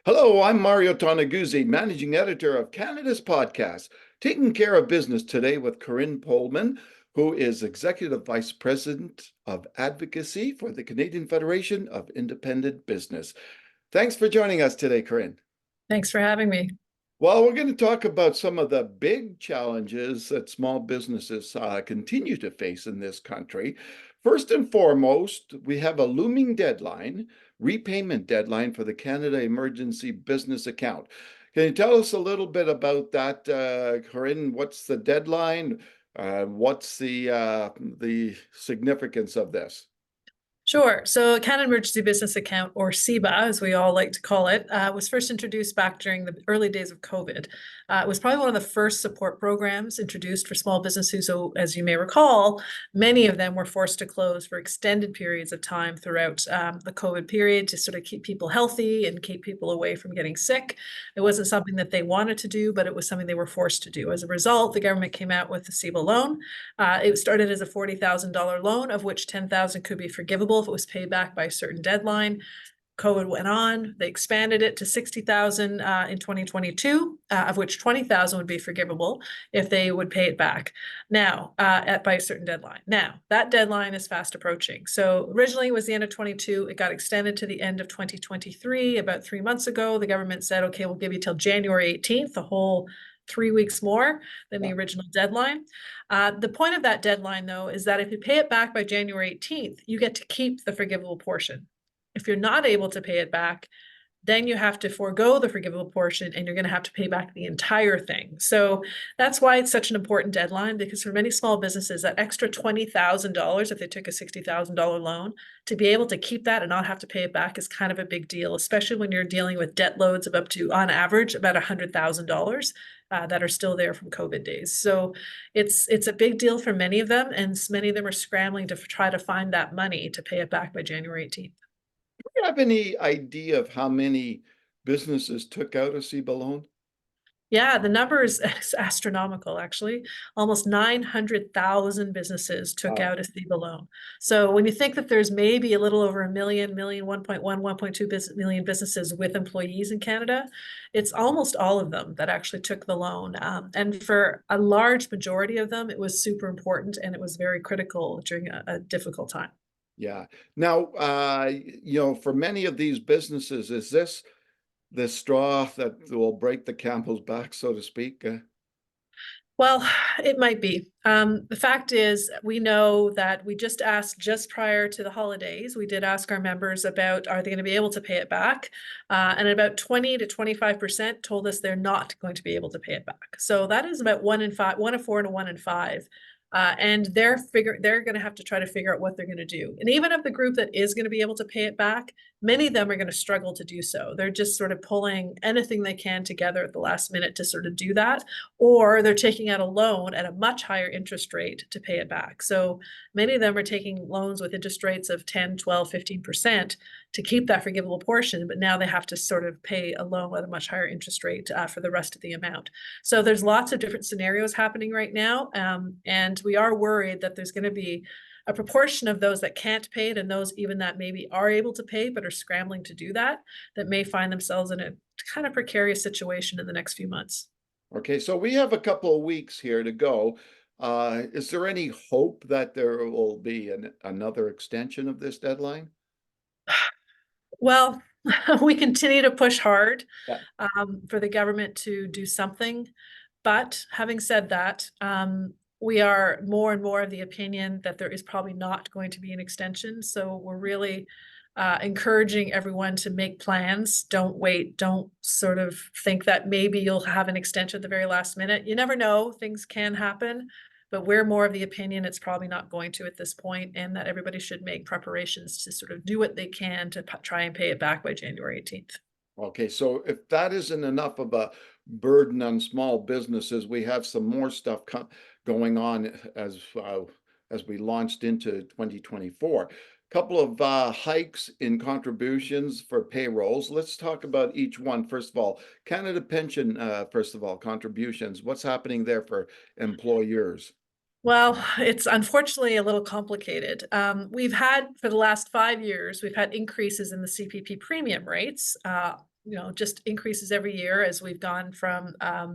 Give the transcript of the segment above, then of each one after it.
Hello, I'm Mario Toneguzzi, Managing Editor of Canada's Podcast, taking care of business today with Corinne Pohlmann, who is Executive Vice President of Advocacy for the Canadian Federation of Independent Business. Thanks for joining us today, Corinne. Thanks for having me. Well, we're going to talk about some of the big challenges that small businesses continue to face in this country. First and foremost, we have a looming deadline, repayment deadline for the Canada Emergency Business Account. Can you tell us a little bit about that, Corinne? What's the deadline? What's the significance of this? Sure. So Canada Emergency Business Account, or CEBA, as we all like to call it, was first introduced back during the early days of COVID. It was probably one of the first support programs introduced for small businesses. So as you may recall, many of them were forced to close for extended periods of time throughout the COVID period to sort of keep people healthy and keep people away from getting sick. It wasn't something that they wanted to do, but it was something they were forced to do. As a result, the government came out with the CEBA loan. It started as a $40,000 loan, of which $10,000 could be forgivable if it was paid back by a certain deadline. COVID went on. They expanded it to $60,000 in 2022, of which $20,000 would be forgivable if they would pay it back now by a certain deadline. Now, that deadline is fast approaching. So originally it was the end of 22. It got extended to the end of 2023. About 3 months ago, the government said, okay, we'll give you till January 18th, the whole 3 weeks more than the original deadline. The point of that deadline, though, is that if you pay it back by January 18th, you get to keep the forgivable portion. If you're not able to pay it back, then you have to forego the forgivable portion and you're going to have to pay back the entire thing. So that's why it's such an important deadline, because for many small businesses, that extra $20,000, if they took a $60,000 loan, to be able to keep that and not have to pay it back is kind of a big deal, especially when you're dealing with debt loads of up to, on average, about $100,000 that are still there from COVID days. So it's a big deal for many of them, and many of them are scrambling to try to find that money to pay it back by January 18th. Do you have any idea of how many businesses took out a CEBA loan? Yeah, the number is astronomical, actually. Almost 900,000 businesses took Wow. out a CEBA loan. So when you think that there's maybe a little over a million, 1.1, 1.2 million businesses with employees in Canada, it's almost all of them that actually took the loan. And for a large majority of them, it was super important and it was very critical during a difficult time. Yeah. Now, for many of these businesses, is this the straw that will break the camel's back, so to speak? Well, it might be. The fact is, we know that we just asked just prior to the holidays, we did ask our members about, are they going to be able to pay it back? And about 20 to 25% told us they're not going to be able to pay it back. So that is about 1 in 5, 1 in 4 and a 1 in 5. And they're going to have to try to figure out what they're going to do. And even of the group that is going to be able to pay it back, many of them are going to struggle to do so. They're just sort of pulling anything they can together at the last minute to sort of do that, or they're taking out a loan at a much higher interest rate to pay it back. So many of them are taking loans with interest rates of 10, 12, 15% to keep that forgivable portion, but now they have to sort of pay a loan with a much higher interest rate for the rest of the amount. So there's lots of different scenarios happening right now, and we are worried that there's going to be a proportion of those that can't pay it and those even that maybe are able to pay but are scrambling to do that, that may find themselves in a kind of precarious situation in the next few months. Okay, so we have a couple of weeks here to go. Is there any hope that there will be another extension of this deadline? Well, we continue to push hard Yeah. for the government to do something. But having said that, we are more and more of the opinion that there is probably not going to be an extension. So we're really encouraging everyone to make plans. Don't wait. Don't sort of think that maybe you'll have an extension at the very last minute. You never know. Things can happen. But we're more of the opinion it's probably not going to at this point, and that everybody should make preparations to sort of do what they can to try and pay it back by January 18th. Okay, so if that isn't enough of a burden on small businesses, we have some more stuff going on as we launched into 2024. Couple of hikes in contributions for payrolls. Let's talk about each one. First of all, Canada Pension, first of all, contributions. What's happening there for employers? Well, it's unfortunately a little complicated. We've had, for the last 5 years, we've had increases in the CPP premium rates. just increases every year as we've gone from, I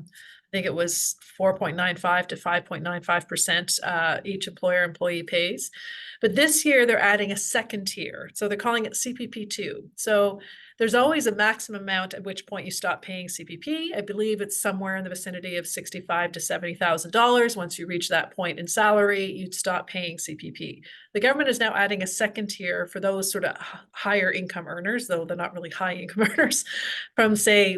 think it was 4.95 to 5.95% each employee pays. But this year they're adding a second tier. So they're calling it CPP2. So there's always a maximum amount at which point you stop paying CPP. I believe it's somewhere in the vicinity of $65,000 to $70,000. Once you reach that point in salary, you'd stop paying CPP. The government is now adding a second tier for those sort of higher income earners, though they're not really high income earners, from say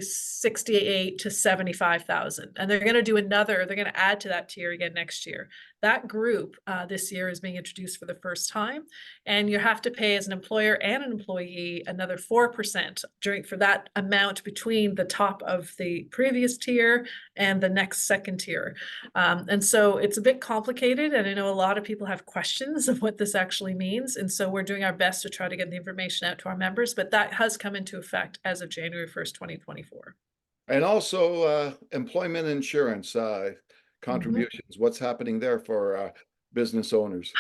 68 to 75,000. And they're going to add to that tier again next year. That group this year is being introduced for the first time, and you have to pay as an employer and an employee another 4% for that amount between the top of the previous tier and the next second tier. And so it's a bit complicated, and I know a lot of people have questions of what this actually means. And so we're doing our best to try to get the information out to our members, but that has come into effect as of January 1st, 2024. And also employment insurance contributions. What's happening there for business owners?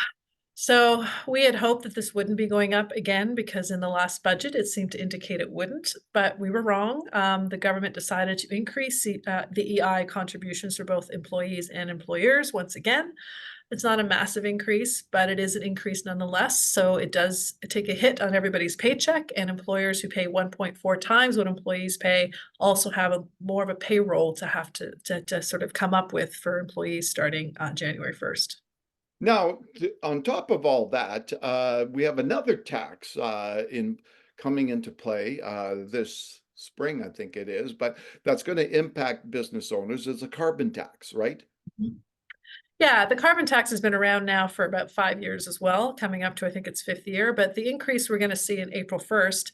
So we had hoped that this wouldn't be going up again because in the last budget, it seemed to indicate it wouldn't, but we were wrong. The government decided to increase the EI contributions for both employees and employers once again. It's not a massive increase, but it is an increase nonetheless. So it does take a hit on everybody's paycheck, and employers who pay 1.4 times what employees pay also have more of a payroll to have to sort of come up with for employees starting January 1st. Now, on top of all that, we have another tax coming into play this spring, I think it is, but that's going to impact business owners as a carbon tax, right? Yeah, the carbon tax has been around now for about 5 years as well, coming up to, I think it's 5th year, but the increase we're going to see in April 1st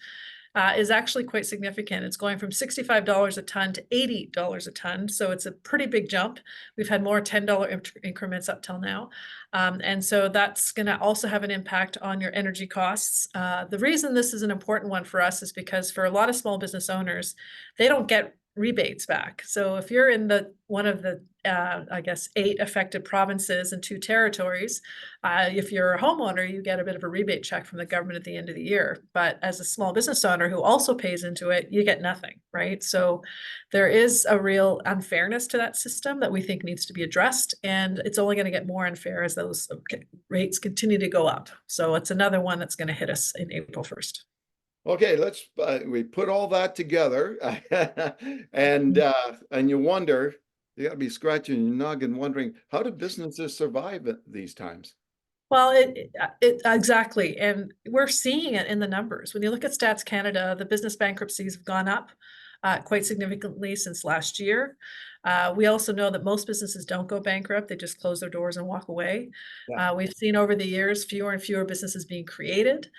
is actually quite significant. It's going from $65 a ton to $80 a ton. So it's a pretty big jump. We've had more $10 increments up till now. And so that's going to also have an impact on your energy costs. The reason this is an important one for us is because for a lot of small business owners, they don't get rebates back. So if you're in one of the I guess 8 affected provinces and 2 territories, if you're a homeowner, you get a bit of a rebate check from the government at the end of the year. But as a small business owner who also pays into it, you get nothing, right? So there is a real unfairness to that system that we think needs to be addressed, and it's only going to get more unfair as those rates continue to go up. So it's another one that's going to hit us in April 1st. Okay, we put all that together, and you wonder, you got to be scratching your noggin, wondering how do businesses survive at these times? Well, it exactly, and we're seeing it in the numbers. When you look at Stats Canada, the business bankruptcies have gone up quite significantly since last year. We also know that most businesses don't go bankrupt; they just close their doors and walk away. Yeah. We've seen over the years fewer and fewer businesses being created.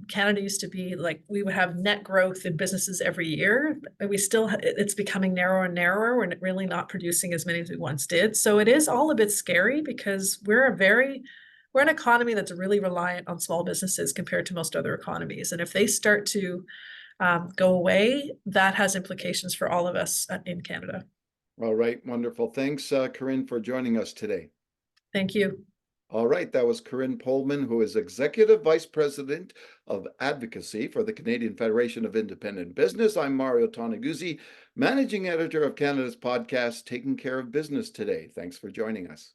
Canada used to be like we would have net growth in businesses every year. It's becoming narrower and narrower. We're really not producing as many as we once did. So it is all a bit scary because we're an economy that's really reliant on small businesses compared to most other economies. And if they start to go away, that has implications for all of us in Canada. All right, wonderful. Thanks, Corinne, for joining us today. Thank you. All right, that was Corinne Pohlmann, who is Executive Vice President of Advocacy for the Canadian Federation of Independent Business. I'm Mario Toneguzzi, Managing Editor of Canada's podcast, Taking Care of Business Today. Thanks for joining us.